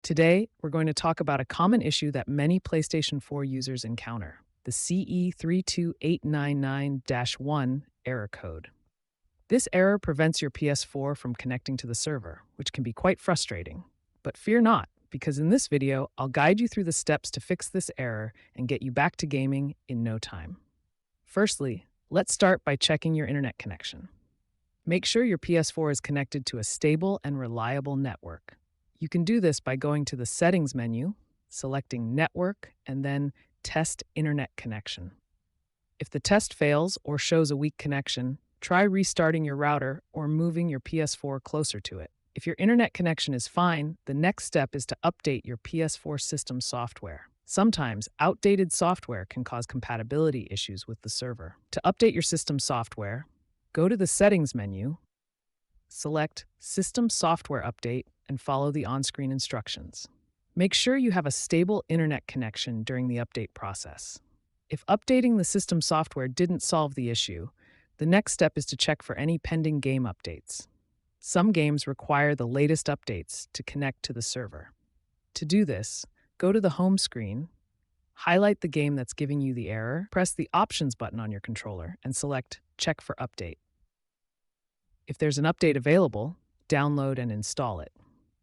Today, we're going to talk about a common issue that many PlayStation 4 users encounter: the CE-32899-1 error code. This error prevents your PS4 from connecting to the server, which can be quite frustrating. But fear not, because in this video, I'll guide you through the steps to fix this error and get you back to gaming in no time. Firstly, let's start by checking your internet connection. Make sure your PS4 is connected to a stable and reliable network. You can do this by going to the Settings menu, selecting Network, and then Test Internet Connection. If the test fails or shows a weak connection, try restarting your router or moving your PS4 closer to it. If your internet connection is fine, the next step is to update your PS4 system software. Sometimes outdated software can cause compatibility issues with the server. To update your system software, go to the Settings menu, select System Software Update, and follow the on-screen instructions. Make sure you have a stable internet connection during the update process. If updating the system software didn't solve the issue, the next step is to check for any pending game updates. Some games require the latest updates to connect to the server. To do this, go to the home screen, highlight the game that's giving you the error, press the Options button on your controller, and select Check for Update. If there's an update available, download and install it.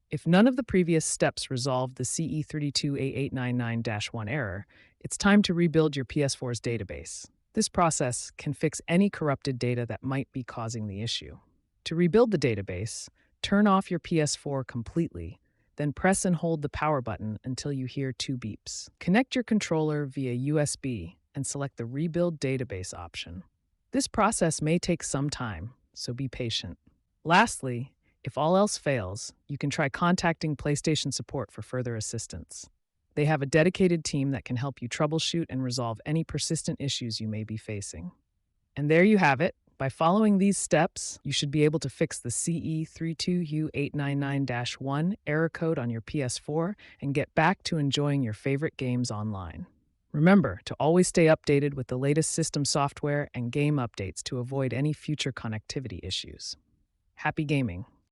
If none of the previous steps resolve the CE-32899-1 error, it's time to rebuild your PS4's database. This process can fix any corrupted data that might be causing the issue. To rebuild the database, turn off your PS4 completely, then press and hold the power button until you hear 2 beeps. Connect your controller via USB and select the Rebuild Database option. This process may take some time, so be patient. Lastly, if all else fails, you can try contacting PlayStation support for further assistance. They have a dedicated team that can help you troubleshoot and resolve any persistent issues you may be facing. And there you have it. By following these steps, you should be able to fix the CE-32899-1 error code on your PS4 and get back to enjoying your favorite games online. Remember to always stay updated with the latest system software and game updates to avoid any future connectivity issues. Happy gaming!